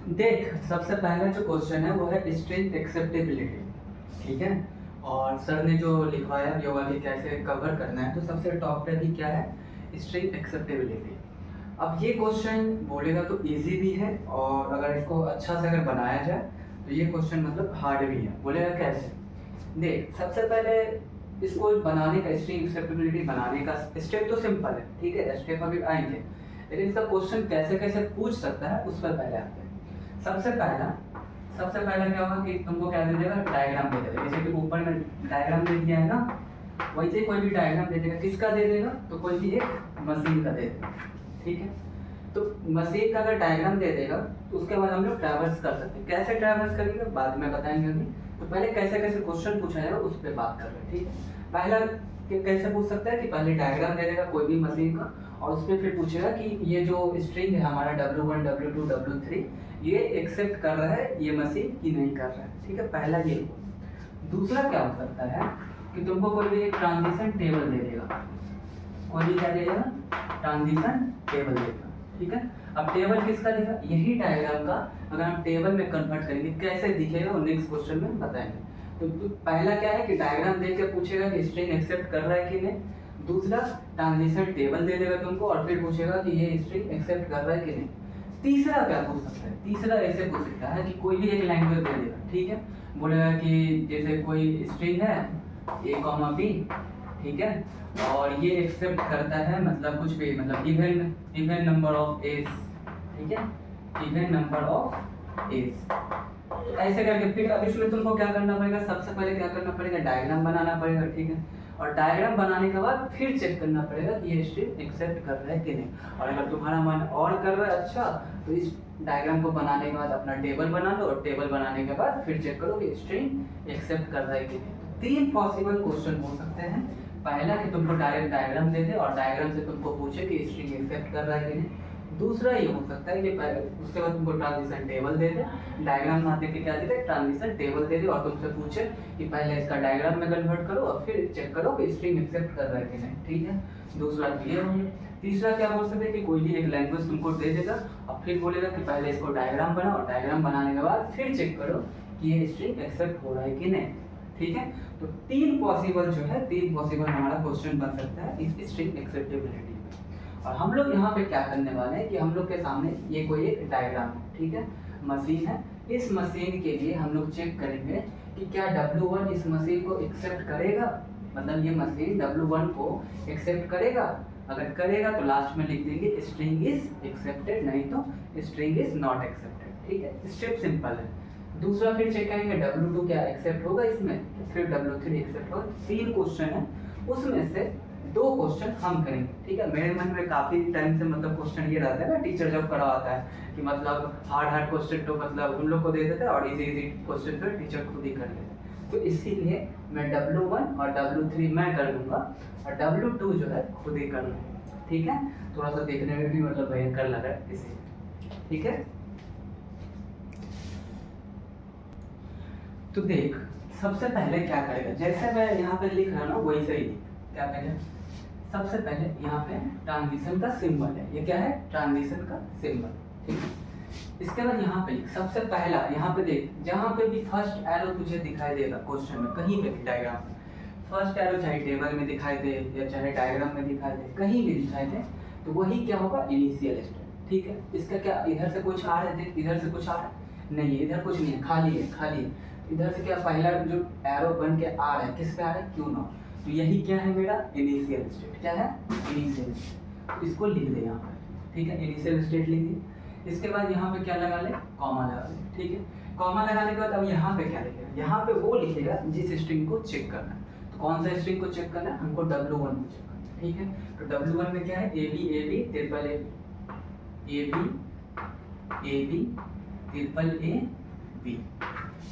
देख, सबसे पहला जो क्वेश्चन है वो है स्ट्रिंग एक्सेप्टेबिलिटी, ठीक है। और सर ने जो लिखवाया योगा कि कैसे कवर करना है, तो सबसे टॉप पे भी क्या है, स्ट्रिंग एक्सेप्टेबिलिटी। अब ये क्वेश्चन बोलेगा तो इजी भी है, और अगर इसको अच्छा से अगर बनाया जाए तो ये क्वेश्चन मतलब हार्ड भी है। बोलेगा कैसे, देख सबसे पहले इसको बनाने का, स्ट्रिंग एक्सेप्टेबिलिटी बनाने का स्टेप तो सिंपल है, ठीक है, स्टेप अभी आएंगे, लेकिन इसका क्वेश्चन कैसे कैसे पूछ सकता है उस पर पहले आते हैं। सबसे पहला क्या होगा कि तुमको क्या दे देगा, डायग्राम दे देगा। जैसे कि ऊपर में डायग्राम दे दिया है ना, वैसे कोई भी डायग्राम दे देगा। किसका दे देगा, तो कोई भी एक मशीन का दे देगा, ठीक है। तो मशीन का अगर डायग्राम दे देगा तो उसके बाद हम लोग ट्रैवर्स कर सकते हैं। कैसे ट्रैवर्स करेंगे बाद में बताएंगे अभी। तो पहले कैसे कैसे क्वेश्चन पूछा जाएगा उस पर बात कर रहे हैं, ठीक है। पहला कैसे पूछ सकता है कि पहले डायग्राम दे देगा कोई भी मशीन का, और उस पर फिर पूछेगा कि ये जो स्ट्रिंग है हमारा W1 W2 W3 ये एक्सेप्ट कर रहा है ये मशीन कि नहीं कर रहा है, ठीक है। पहला ये। दूसरा क्या हो सकता है कि तुमको कोई भी एक ट्रांजिशन टेबल दे देगा, कोई भी क्या देगा, ट्रांजिशन टेबल देगा, ठीक है। अब टेबल किसका देगा, यही डायग्राम का अगर हम टेबल में कन्वर्ट करेंगे कैसे दिखेगा वो नेक्स्ट क्वेश्चन में बताएंगे। तो पहला क्या है कि डायग्राम देख के पूछेगा कि स्ट्रिंग एक्सेप्ट कर रहा है कि नहीं। दूसरा ट्रांजिशन टेबल दे देगा तुमको, और फिर पूछेगा कि ये स्ट्रिंग एक्सेप्ट कर रहा है कि नहीं। तीसरा क्या पूछ सकता है, तीसरा ऐसे पूछ सकता है कि कोई भी एक लैंग्वेज दे देगा, ठीक है। बोलेगा कि जैसे कोई स्ट्रिंग है A, B, ठीक है, और ये एक्सेप्ट करता है मतलब कुछ भी, मतलब इवन नंबर ऑफ एज, ठीक है, इवन नंबर ऑफ एज। तो ऐसे करके फिर अब इसमें तुमको क्या करना पड़ेगा, सबसे पहले क्या करना पड़ेगा, डायग्राम बनाना पड़ेगा, ठीक है। और डायग्राम बनाने के बाद फिर चेक करना पड़ेगा कि ये स्ट्रिंग एक्सेप्ट कर रहा है कि नहीं। और अगर तुम्हारा मन और कर रहा है अच्छा, तो इस डायग्राम को बनाने के बाद अपना टेबल बना लो, और टेबल बनाने के बाद फिर चेक करो कि स्ट्रिंग एक्सेप्ट कर रहा है कि नहीं। तीन पॉसिबल क्वेश्चन हो सकते हैं। पहला कि तुमको डायरेक्ट डायग्राम दे दे और डायग्राम से तुमको पूछे कि स्ट्रिंग एक्सेप्ट कर रहा है कि नहीं। दूसरा ये हो सकता है कि उसके बाद तुमको ट्रांजिशन टेबल दे दे, डायग्राम ना देके क्या दे दे, ट्रांजिशन टेबल दे दे, और तुमसे पूछे कि पहले इसका डायग्राम में कन्वर्ट करो और फिर चेक करो कि स्ट्रिंग एक्सेप्ट कर रहा है कि नहीं, ठीक है। दूसरा ये हो गया। तीसरा क्या बोल सकते हैं कि कोई भी एक लैंग्वेज तुमको दे देगा और फिर बोलेगा कि पहले इसको डायग्राम बनाओ, और डायग्राम बनाने के बाद फिर चेक करो कि ये स्ट्रिंग एक्सेप्ट हो रहा है कि नहीं, ठीक है। तो तीन पॉसिबल हमारा क्वेश्चन बन सकता है इस स्ट्रिंग एक्सेप्टेबिलिटी। और हम लोग यहाँ पे क्या करने वाले हैं कि हम लोग के सामने ये कोई एक डायग्राम है, ठीक है, मशीन है। इस मशीन के लिए हम लोग चेक करेंगे कि क्या W1 इस मशीन को एक्सेप्ट करेगा, मतलब ये मशीन W1 को एक्सेप्ट करेगा। अगर करेगा तो लास्ट में लिख देंगे स्ट्रिंग इज एक्सेप्टेड, नहीं तो स्ट्रिंग इज नॉट एक्सेप्टेड, ठीक है। स्टेप सिंपल है। दूसरा फिर चेक करेंगे W2 क्या एक्सेप्ट होगा इसमें, फिर W3 एक्सेप्ट होगा। तीन क्वेश्चन है, उसमें से दो क्वेश्चन हम करेंगे, ठीक है। मेरे मन में काफी टाइम से मतलब क्वेश्चन ये रहता है ना, टीचर जब करवाता है कि मतलब हार्ड क्वेश्चन तो मतलब उन लोग को दे देते हैं और इजी क्वेश्चन तो टीचर खुद ही कर लेते हैं। तो इसीलिए मैं W1 और W3 मैं कर दूंगा, और W2 जो है खुद ही कर लूँगा, ठीक है। थोड़ा सा देखने में भी मतलब भयंकर लग रहा है इसीलिए, ठीक है। तो देख सबसे पहले क्या करेगा, जैसे मैं यहाँ पे लिख रहा हूँ ना वैसे ही क्या करेगा। सबसे पहले यहाँ पे ट्रांजिशन का सिंबल है, ये क्या है, ट्रांजिशन का सिंबल, ठीक है। इसके बाद यहाँ पे सबसे पहला यहाँ पे देख, जहाँ पे भी फर्स्ट एरो तुझे दिखाई देगा क्वेश्चन में, कहीं पे भी डायग्राम में फर्स्ट एरो चाहे टेबल में दिखाई दे या चाहे डायग्राम में दिखाई दे, कहीं भी दिखाई दे, तो वही क्या होगा, इनिशियल स्टेट, ठीक है। इसका क्या, इधर से कुछ आ रहा है, देख इधर से कुछ आ रहा है, नहीं है, इधर कुछ नहीं है, खाली है, खाली है। इधर से क्या पहला जो एरो बन के आ रहा है, किस पे आ रहा है, क्यों ना, तो यही क्या है मेरा इनिशियल स्टेट, क्या है, इनिशियल स्टेट। तो इसको लिख दे यहाँ पर, ठीक है, इनिशियल स्टेट लिख दिए। इसके बाद यहाँ पे क्या लगा ले, कॉमा लगा ले, ठीक है। कॉमा लगाने के बाद अब यहाँ पे क्या लिखेगा, यहाँ पे वो लिखेगा जिस स्ट्रिंग को चेक करना है। तो कौन सा स्ट्रिंग को चेक करना है, हमको W1 को चेक करना है, ठीक है। तो W1 में क्या है, AB ट्रिपल A B,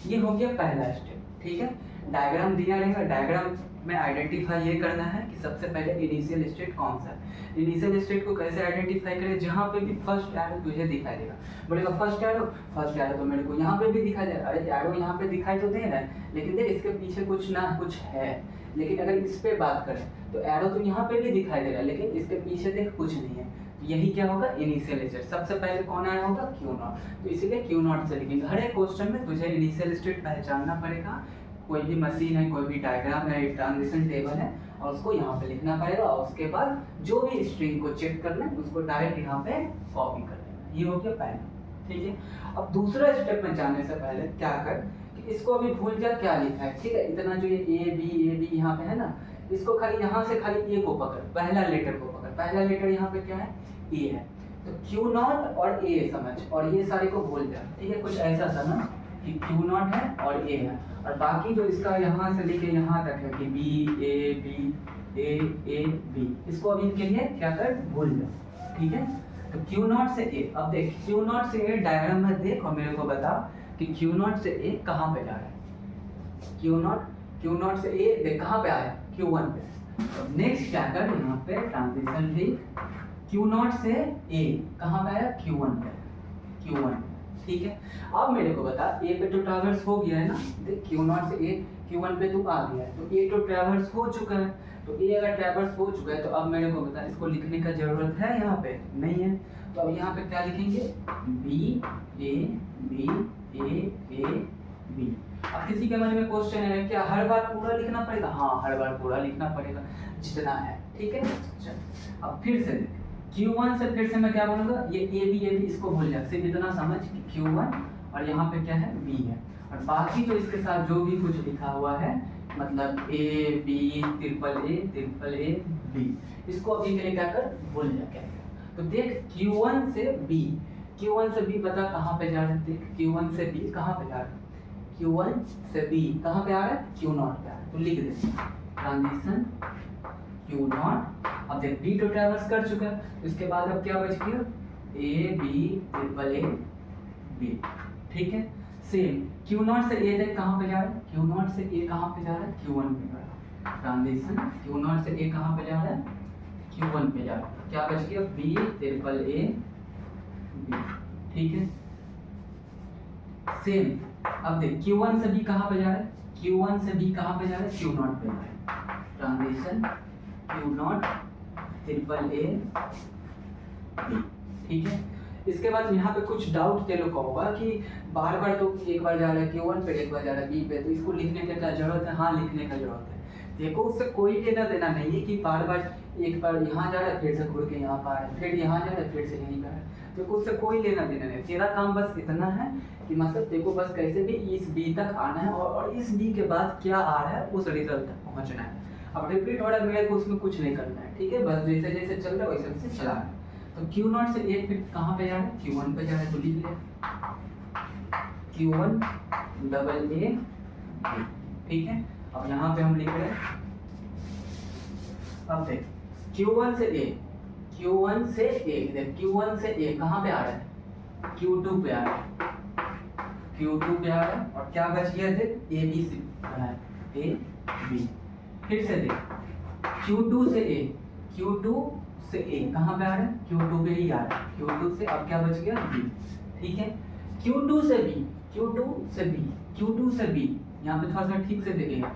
ये हो गया पहला स्टेप, ठीक है। डायग्राम दिया रहेगा, डायग्राम में आइडेंटिफाई ये करना है कि सबसे पहले इनिशियल स्टेट कौन सा है। इनिशियल स्टेट को कैसे आइडेंटिफाई करें, जहाँ पे भी फर्स्ट एरो तुझे दिखाई देगा, बोलेगा फर्स्ट एरो तो मेरे को यहाँ पे भी दिखाई दे रहा है। अरे एरो यहाँ पे दिखाई तो दे रहा है, लेकिन देख इसके पीछे कुछ ना कुछ है। लेकिन अगर इस पे बात करें तो एरो तो यहाँ पे भी दिखाई दे रहा है, लेकिन इसके पीछे देख कुछ नहीं है। यही क्या होगा, इनिशियल स्टेट। सबसे पहले कौन आया होगा, क्यू नॉट। तो इसीलिए क्यू नॉट से लिखेंगे। हर एक क्वेश्चन में तुझे इनिशियल स्टेट पहचानना पड़ेगा। कोई भी मशीन है, कोई भी डायग्राम है, ट्रांजिशन टेबल है, और उसको यहाँ पे लिखना पड़ेगा, और उसके बाद जो भी स्ट्रिंग को चेक करना है उसको डायरेक्ट यहाँ पे कॉपी कर देना। ये हो गया पहला, ठीक है। अब दूसरा स्टेप में जाने से पहले क्या कर कि इसको अभी भूल जा क्या लिखा है, ठीक है। इतना जो ये ए बी यहाँ पे है ना, इसको खाली यहाँ से खाली ए को पकड़, पहला लेटर को पकड़। पहला लेटर यहाँ पे क्या है, ए है। तो क्यू नॉट और ए समझ, और ये सारे को भूल जा, ठीक है। कुछ ऐसा समझ कि क्यू नॉट है और ए है, और बाकी जो इसका यहाँ से लेके यहाँ तक है कि बी ए बी, इसको अभी इनके लिए क्या कर, भूल जा, ठीक है। तो क्यू नॉट से ए, अब देख क्यू नॉट से ए डायग्राम में देख और मेरे को बता कि क्यू नॉट से ए कहाँ पे जा रहा है। क्यू नॉट से ए देख कहाँ पे आया, Q1 पे। अब नेक्स्ट क्या कर, यहाँ पे ट्रांजिशन लिख, क्यू नॉट से ए कहाँ पे आया, Q1 पे, Q1, ठीक है। अब मेरे को बता, ए पे तो ट्रैवर्स हो गया है ना, देख क्यू नॉट से ए Q1 पे तू आ गया है, तो ए तो ट्रैवर्स हो चुका है। तो ए अगर ट्रैवर्स हो चुका है तो अब मेरे को बता, इसको लिखने का जरूरत है यहाँ पे, नहीं है। तो अब यहाँ पे क्या लिखेंगे, बी ए बी। अब किसी के मन में क्वेश्चन है क्या हर बार पूरा लिखना पड़ेगा, हाँ हर बार पूरा लिखना पड़ेगा जितना है, ठीक है। चल अब फिर से देख, Q1 से फिर से मैं क्या बोलूँगा, ये ए बी इसको भूल जा, सिर्फ इतना समझ कि Q1 और यहाँ पे क्या है, B है, और बाकी जो इसके साथ जो भी कुछ लिखा हुआ है, मतलब A B triple A B, इसको अभी के लिए क्या कर, भूल जा क्या। तो देख Q1 से B पता कहाँ पे जा रहे हैं, देख Q1 से B कहाँ पे जा रहे हैं, Q1 से B कहाँ पे आ रहा है, Q नॉट पे आ रहा है। तो लिख दे ट्रांजिशन Q नॉट। अब देख B तो ट्रैवर्स कर चुका है, इसके बाद अब क्या बच गया, A B triple A B, ठीक है। सेम Q नॉट से A देख कहाँ पे जा रहा है, Q नॉट से A कहाँ पे जा रहा है, Q1 पे जा रहा है। ट्रांजिशन Q नॉट से A कहाँ पे जा रहा है, Q1 पे जा रहा है। क्या बच गया, B ट्रिपल ए B, ठीक है। सेम अब देख Q1 से B कहाँ पे जा रहा है, Q1 से B कहाँ पे जा रहा है, Q नॉट पे जा रहा है। Transition Q not triple A B, ठीक है। इसके बाद यहाँ पे कुछ डाउट तेरे को होगा कि बार बार तो एक बार जा रहा है Q1 पे, एक बार जा रहा है B पे, तो इसको लिखने की क्या जरूरत है, हाँ लिखने का जरूरत है। देखो उससे कोई लेना देना नहीं है कि बार बार एक बार यहाँ जा रहा है फिर से घूर के यहाँ पर आ रहा है, फिर यहाँ जा रहा है फिर से यहीं पर है, तो उससे कोई लेना देना नहीं। तेरा काम बस इतना है कि मतलब देखो बस कैसे भी इस B तक आना है, और इस B के बाद क्या आ रहा है उस रिजल्ट तक पहुँचना है। अब रिपीट ऑर्डर मेरे को उसमें कुछ नहीं करना है, ठीक है। बस जैसे जैसे चल रहा है वैसे वैसे चला है। तो Q नॉट से A फिर कहाँ पे जा रहा है, Q1 पे जा रहा है, तो लिख ले Q1 डबल ए, ठीक है। अब यहाँ पे हम लिख रहे हैं, अब देख Q1 से A देख Q1 से A कहाँ पे आ रहा है, Q2 पे आ रहा है, Q2 पे आ रहा है, और क्या बच गया देख A B से A B। फिर से देख Q2 से A कहाँ पे आ रहा है, Q2 पे ही आ रहा है, Q2 से अब क्या बच गया B, ठीक है। Q2 से B यहाँ पे थोड़ा सा ठीक से देखिएगा,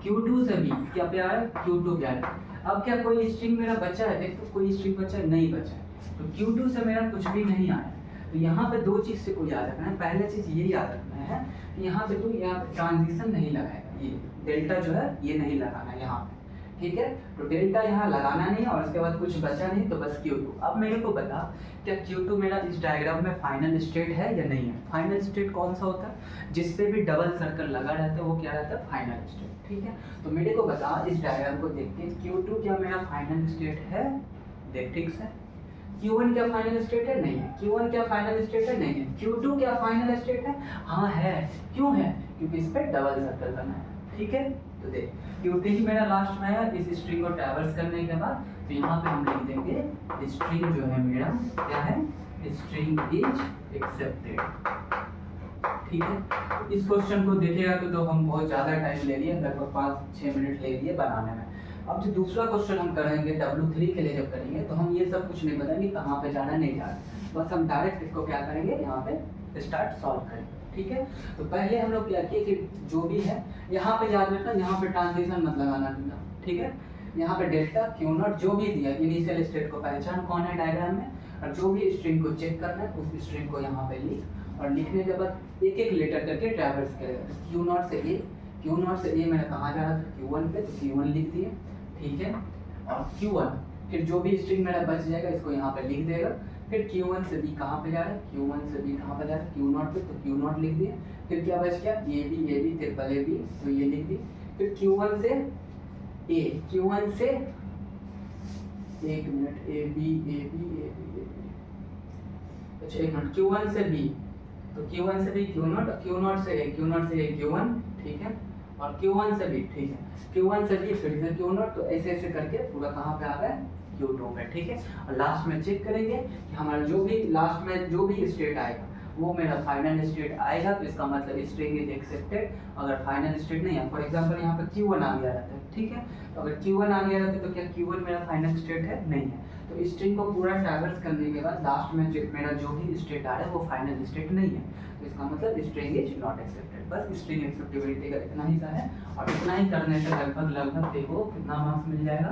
Q2 से B क्या पे आ रहा है, Q2 पे आ रहा है। अब क्या कोई स्ट्रिंग मेरा बचा है, देख तो कोई स्ट्रिंग बचा है, नहीं बचा है। तो Q2 से मेरा कुछ भी नहीं आया। तो यहाँ पे दो चीज़ से को याद रखना है। पहले चीज़ ये याद रखना है कि यहाँ पे तो यहाँ पे ट्रांजिशन नहीं लगाएगा, ये डेल्टा जो है ये नहीं लगाना है यहाँ पे, ठीक है। तो डेल्टा यहाँ लगाना नहीं, और उसके बाद कुछ बचा नहीं तो बस Q2। अब मेरे को बता क्या Q2 मेरा इस डायग्राम में फाइनल स्टेट है या नहीं है। फाइनल स्टेट कौन सा होता है, जिस पे भी डबल सर्कल लगा रहता है वो क्या रहता है, फाइनल स्टेट, ठीक है। तो मेरे को बता इस डायग्राम को देख के Q2 क्या मेरा फाइनल स्टेट है, देख ठीक से। Q1 क्या फाइनल स्टेट है, नहीं है। Q1 क्या फाइनल स्टेट है, नहीं है। Q2 क्या फाइनल स्टेट है, हाँ है। क्यों है, क्योंकि इस पर डबल सर्कल बना है, ठीक है। तो देख Q2 ही मेरा लास्ट में है इस स्ट्रिंग को ट्रैवर्स करने के बाद, तो यहाँ पे हम लिख देंगे स्ट्रिंग जो है मेरा क्या है, स्ट्रिंग इज एक्सेप्टेड, ठीक है। इस क्वेश्चन को देखेगा तो हम बहुत ज़्यादा टाइम ले लिए, लगभग 5-6 मिनट ले लिए बनाने में। अब जो दूसरा क्वेश्चन हम करेंगे W3 के लिए जब करेंगे तो हम ये सब कुछ नहीं बताएंगे कहाँ पे जाना नहीं जाना, बस हम डायरेक्ट इसको क्या करेंगे यहाँ पे स्टार्ट सॉल्व करेंगे, ठीक है। तो पहले हम लोग क्या किए कि जो भी है यहाँ पे याद रखना, यहाँ पे ट्रांजिशन मत लगाना, ठीक है। यहाँ पे डेल्टा क्यू नॉट जो भी दिया इनिशियल स्टेट को पहचान कौन है डायग्राम में, और जो भी स्ट्रिंग को चेक करना है उस स्ट्रिंग को यहाँ पे लिख, और लिखने के बाद एक एक लेटर करके ट्रैवर्स करेगा। क्यू नॉट से ए, क्यू नॉट से ए मेरा कहाँ जा रहा था Q1 पे, तो Q1 लिख दिए, ठीक है। और Q1 फिर जो भी स्ट्रिंग मेरा बच जाएगा इसको यहाँ पे लिख देगा। फिर Q1 से B कहाँ पे जा रहा है, Q1 से B कहाँ पे जा रहा है Q0 पे, तो Q0 लिख दिए। फिर क्या बच गया A B triple A B, तो ये लिख दी। फिर Q1 से A, Q1 से एक मिनट ए बी अच्छा एक मिनट Q1 से B, तो Q1 से B Q0, Q0 से A, Q0 से A Q1, ठीक है, और Q1 से B, ठीक है, Q1 से B फिर से Q0, तो ऐसे ऐसे करके पूरा कहाँ पे आ गया Q2 पे, ठीक है। और लास्ट में चेक करेंगे कि हमारा जो भी लास्ट में जो भी स्टेट आएगा वो मेरा फाइनल स्टेट आएगा, तो इसका मतलब स्ट्रिंग इज एक्सेप्टेड। अगर फाइनल स्टेट नहीं है, फॉर एग्जांपल यहाँ पे Q1 आ गया रहता है, ठीक है, तो अगर Q1 आ गया रहता है तो क्या Q1 मेरा फाइनल स्टेट है, नहीं है। तो स्ट्रिंग को पूरा ट्रैवर्स करने के बाद लास्ट में मेरा जो भी स्टेट आ रहा है वो फाइनल स्टेट नहीं है, तो इसका मतलब स्ट्रिंग इज नॉट एक्सेप्टेड। बस स्ट्रिंग एक्सेप्टेबिलिटी का इतना ही सा है, और इतना ही करने से लगभग देखो कितना मार्क्स मिल जाएगा,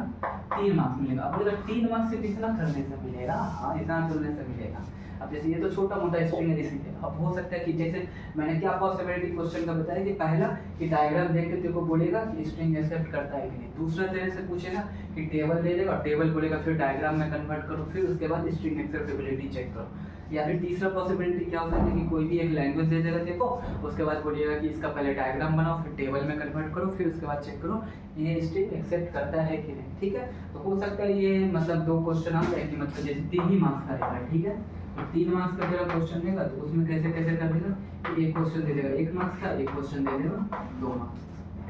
3 मार्क्स मिलेगा। अब अगर 3 मार्क्स से इतना करने से मिलेगा, हाँ इतना करने से मिलेगा। अब जैसे ये तो छोटा मोटा स्ट्रिंग है इसीलिए, अब हो सकता है कि जैसे मैंने क्या पॉसिबिलिटी क्वेश्चन का बताया कि पहला कि डायग्राम देख के तेरे को बोलेगा कि स्ट्रिंग एक्सेप्ट करता है कि नहीं, दूसरा तेरे से पूछेगा कि टेबल दे देगा, टेबल बोलेगा फिर डायग्राम में कन्वर्ट करो, फिर उसके बाद स्ट्रिंग एक्सेप्टेबिलिटी चेक करो। या फिर तीसरा पॉसिबिलिटी क्या हो सकता है कि कोई भी एक लैंग्वेज दे देगा देखो, उसके बाद बोलिएगा कि इसका पहले डायग्राम बनाओ, फिर टेबल में कन्वर्ट करो, फिर उसके बाद चेक करो ये स्ट्रिंग एक्सेप्ट करता है कि नहीं, ठीक है। तो हो सकता है ये मतलब 2 क्वेश्चन आ जाए कि मतलब जैसे 3 ही मार्क्स का रहेगा, ठीक है। तो 3 मार्क्स का तेरा क्वेश्चन देगा तो उसमें कैसे कैसे कर देगा कि एक क्वेश्चन दे देगा 1 मार्क्स का, एक क्वेश्चन दे देगा 2 मार्क्स,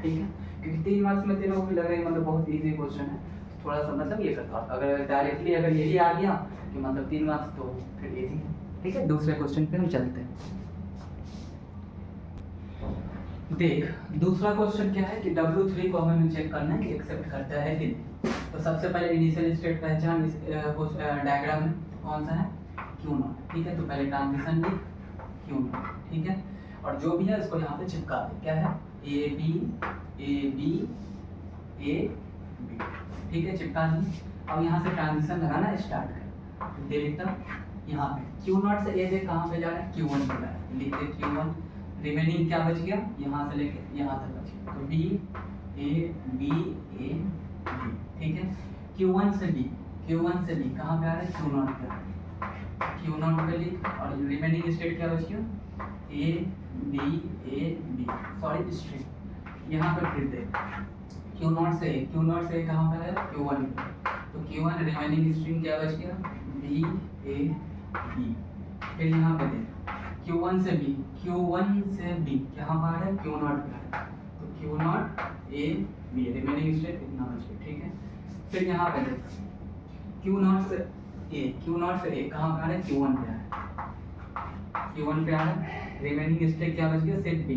ठीक है। क्योंकि 3 मार्क्स में तेरा को भी लग रहा है मतलब बहुत इजी क्वेश्चन है, थोड़ा सा मतलब ये करता हूँ। अगर डायरेक्टली अगर यही आ गया कि मतलब 3 मार्क्स तो फिर इजी है, ठीक है। दूसरे क्वेश्चन पे हम चलते हैं। देख दूसरा क्वेश्चन क्या है कि W3 को हमें चेक करना है कि एक्सेप्ट करता है कि नहीं। तो सबसे पहले इनिशियल स्टेट पहचान इस डायग्राम में कौन सा है Q0, ठीक है। तो पहले ट्रांजिशन लिख Q0, ठीक है, और जो भी है इसको यहाँ पे चिपका दे, क्या है A B A B, ठीक है, चिपका दी। अब यहाँ से ट्रांजिशन लगाना स्टार्ट कर, दे देता यहाँ पे Q0 से A देख कहाँ पे जा रहा है Q1 पे जा रहा है, लिख दे Q1, रिमेनिंग क्या बच गया यहाँ से लेके यहाँ तक बच गया, तो B A B, ठीक है। Q1 से B कहाँ पे आ रहा है Q0 पे, Q0 पे लिख, और रिमेनिंग स्टेट क्या बच गया A B, सॉरी स्ट्रिंग यहाँ पे फिर दे Q0 से कहाँ पे है Q1 पे, तो Q1 रिमेनिंग स्ट्रिंग क्या बच गया B A B, फिर यहाँ पे दे Q1 से B यहाँ पर है Q0 पे, तो Q0 A B remaining state इतना बच गया, ठीक है। फिर यहाँ पे देख Q0 से A कहाँ पे आ रहा है Q1 पे आ रहा है, रिमेनिंग स्टेट क्या बच गया सिर्फ B,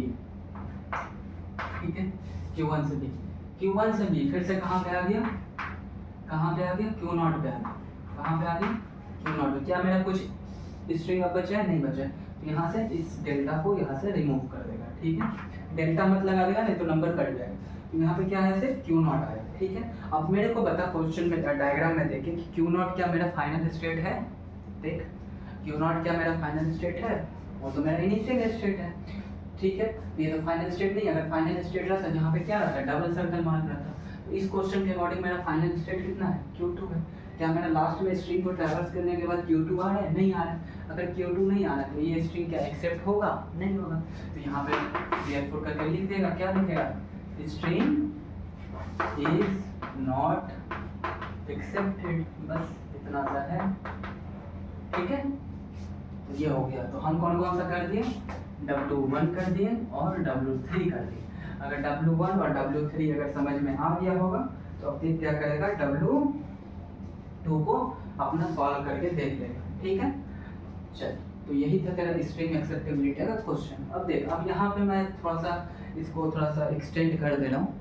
ठीक है। Q1 से B फिर से कहाँ पे आ गया Q0 पे आ गया, कहाँ पे आ गया Q0 पे। क्या मेरा कुछ स्ट्रिंग अब बचा है, नहीं बचा है, तो यहाँ से इस डेल्टा को यहाँ से रिमूव कर देगा, ठीक है। डेल्टा मत लगा देगा नहीं तो नंबर कट जाएगा, तो यहाँ पे क्या है सिर्फ Q0 आएगा, ठीक है। अब मेरे को बता क्वेश्चन में डायग्राम में देखें कि Q0 क्या मेरा फाइनल स्टेट है, देख Q0 क्या मेरा फाइनल स्टेट है, वो तो मेरा इनिशियल स्टेट है, ठीक है। ये तो फाइनल स्टेट नहीं, अगर फाइनल स्टेट रहता यहाँ पे क्या रहता है डबल सर्कल मार्क रहता। तो इस क्वेश्चन के अकॉर्डिंग मेरा फाइनल स्टेट कितना है Q2 है। क्या मेरा लास्ट में स्ट्रिंग को ट्रैवर्स करने के बाद Q2 आ रहा है, नहीं आ रहा है। अगर Q2 नहीं आ रहा है तो ये स्ट्रिंग क्या एक्सेप्ट होगा, नहीं होगा। तो यहाँ पे therefore करके लिख देगा, क्या लिखेगा स्ट्रिंग इज नॉट एक्सेप्टेड, बस इतना सा है, ठीक है। तो ये हो गया। तो हम कौन कौन सा कर दिए W1 कर दिए और W3 कर दिए। अगर W1 और W3 अगर समझ में आ गया होगा तो अब क्या करेगा W2 को अपना सॉल्व करके देख लेगा, ठीक है। चल तो यही था तेरा स्ट्रिंग एक्सेप्टेबिलिटी का क्वेश्चन। अब देख, अब यहाँ पे मैं इसको थोड़ा सा एक्सटेंड कर दे रहा हूँ।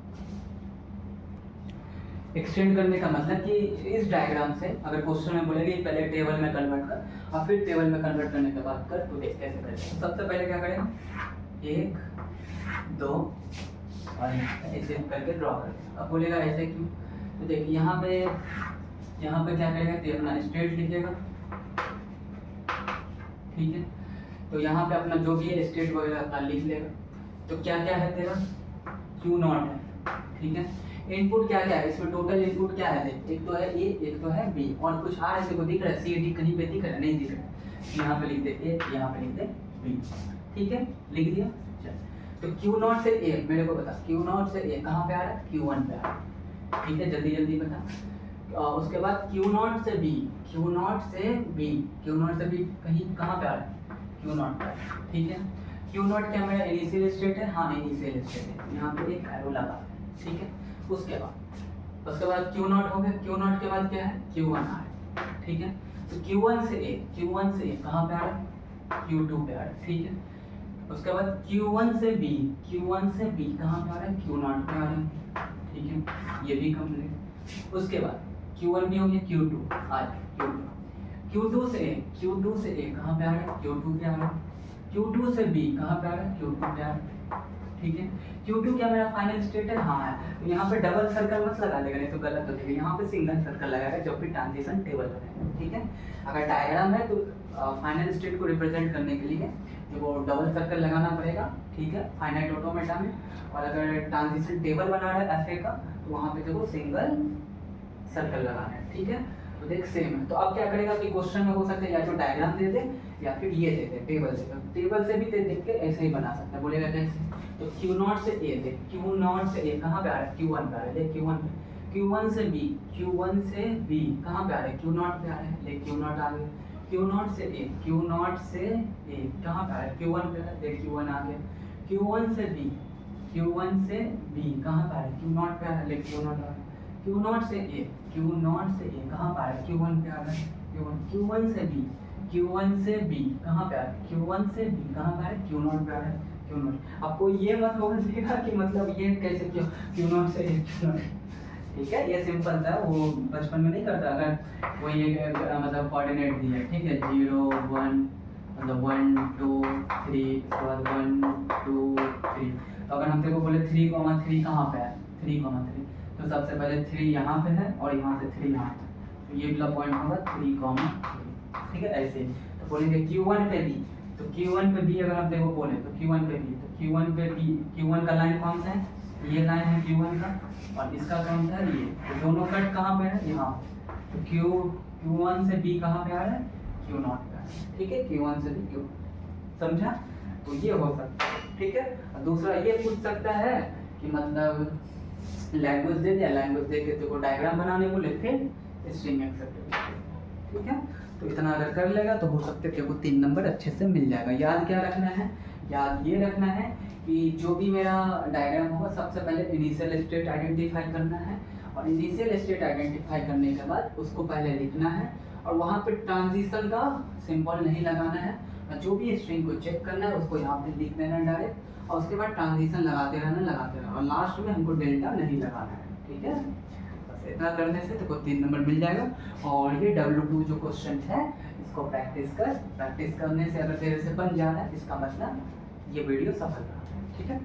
एक्सटेंड करने का मतलब कि इस डायग्राम से अगर क्वेश्चन में बोलेंगे पहले टेबल में कन्वर्ट कर और फिर टेबल में कन्वर्ट करने के बाद कर, तो देख कैसे करेंगे। सबसे पहले क्या करें 1 2 और ऐसे करके ड्रॉ करें। अब बोलेगा ऐसे क्यों, तो देख यहाँ पे क्या करेगा, तो अपना स्टेट लिखेगा, ठीक है। तो यहाँ पे अपना जो भी है स्टेट वगैरह अपना लिख लेगा। तो क्या क्या है तेरा, Q नॉट है, ठीक है। इनपुट क्या क्या है इसमें, टोटल इनपुट क्या है देख, एक तो है ए, एक तो है बी, और कुछ आ रहा है, दिख रहा है सी डी कहीं पे दिख रहा है, नहीं दिख रहा है, यहाँ पे लिख दे ए, यहाँ पे लिख दे बी, ठीक है, लिख दिया। तो Q नॉट से ए, मेरे को बता Q नॉट से ए कहाँ पे आ रहा है, Q1 पे आ रहा है, ठीक है, जल्दी जल्दी बता। उसके बाद Q नॉट से बी, Q नॉट से बी, Q नॉट से बी कहीं कहाँ पे आ रहा है, Q नॉट पे, ठीक है। Q नॉट क्या मेरा इनिशियल स्टेट है, हाँ इनिशियल स्टेट है, यहाँ पे एक एरो लगा है, ठीक है। उसके बाद Q नॉट हो गया, Q नॉट के बाद क्या है, Q1 आ रहा है, ठीक है। तो Q1 से A कहाँ पे आ रहा है, Q2 पे आ रहा है, ठीक है। उसके बाद Q1 से B कहाँ पे आ रहा है, Q नॉट पे आ रहा है, ठीक है, ये भी कंप्लीट। उसके बाद Q1 भी हो गया, Q2 आ रहा है, Q2 से A कहाँ पे आ रहा है, Q2 पे आ रहा है। Q2 से B कहाँ पे आ रहा है, Q2 पे आ रहा है, ठीक है। Q2 क्या मेरा फाइनल स्टेट है, हाँ है। तो यहाँ पे डबल सर्कल मत लगा देगा, नहीं तो गलत हो जाएगा, यहाँ पे सिंगल सर्कल लगाएगा जब भी ट्रांजिशन टेबल बनाएगा, ठीक है। अगर डायग्राम है तो फाइनल स्टेट को रिप्रेजेंट करने के लिए वो डबल सर्कल लगाना पड़ेगा, ठीक है, फाइनाइट ऑटोमेटा में। और अगर ट्रांजिशन टेबल बना रहा है एफए का तो वहाँ पे देखो सिंगल सर्कल लगाना है, ठीक है। तो देख सेम है। तो अब क्या करेगा कि क्वेश्चन में हो सकता है या तो डायग्राम दे दे या फिर ये दे दे टेबल से भी देख के ऐसे ही बना सकता है, बोलेगा कैसे। तो Q नॉट से A देख, Q नॉट से A कहाँ पे आ रहा है, Q1 पे आ रहा है, देख Q1 से B कहाँ पे आ रहा है, Q नॉट पे आ रहा है, देख Q नॉट आ गया। Q नॉट से A कहाँ पे आ रहा है, Q1 पे आ रहा है, देख Q1 आ गया। Q1 से B कहाँ पे आ रहा है, Q नॉट पे आ रहा है, देख Q नॉट आ रहा है। Q नॉट से A कहाँ पे आ रहा है, Q1 पे आ रहा है, Q1 से B कहाँ पे आ रहा है, Q1 से B कहाँ पे आ रहा है, Q नॉट पे आ रहा है, Q नॉट। आपको ये मत बोलिएगा कि मतलब ये कैसे क्यों Q नॉट से A Q नॉट, ठीक है, ये सिंपल था, वो बचपन में नहीं करता। अगर वो ये मतलब कोऑर्डिनेट दिया है, ठीक है, 0 1 मतलब 1 2 3, उसके बाद 1 2 3। तो अगर हम तेरे को बोले 3,3 कहाँ पे है, 3,3, तो सबसे पहले 3 यहाँ पे है और यहाँ से 3 यहाँ पे, तो ये वाला पॉइंट होगा 3,3, ठीक है, ऐसे। तो बोलेंगे Q1 पे B, तो Q1 पे B अगर हम देखो बोले तो Q1 पे B, तो Q1 का लाइन कौन सा है, ये लाइन है Q1 का, और इसका कौन सा है ये, तो दोनों कट कहाँ पे है, यहाँ। तो Q1 से B कहाँ पे आ रहा है, Q नॉट पे आ रहा है, ठीक है, Q1 से B Q, समझा। तो ये हो सकता है, ठीक है। और दूसरा ये पूछ सकता है कि मतलब लैंग्वेज दे दिया, लैंग्वेज दे के तेको डायग्राम बनाने बोले, फिर स्ट्रिंग एक्सेप्ट, ठीक है। तो इतना अगर कर लेगा तो हो सकता है तेरे को 3 नंबर अच्छे से मिल जाएगा। याद क्या रखना है, याद ये रखना है कि जो भी मेरा डायग्राम होगा सबसे पहले इनिशियल स्टेट आइडेंटिफाई करना है, और इनिशियल स्टेट आइडेंटिफाई करने के बाद उसको पहले लिखना है, और वहाँ पे ट्रांजिशन का सिंबल नहीं लगाना है, और जो भी स्ट्रिंग को चेक करना है उसको यहाँ पे लिख देना डायरेक्ट, और उसके बाद ट्रांजिशन लगाते रहना, और लास्ट में हमको डेल्टा नहीं लगाना है, ठीक है। बस इतना करने से तो 3 नंबर मिल जाएगा। और ये W2 जो क्वेश्चन है इसको प्रैक्टिस करने से अगर तेरे से बन जा रहा है इसका मतलब ये वीडियो सफल रहा है, ठीक है।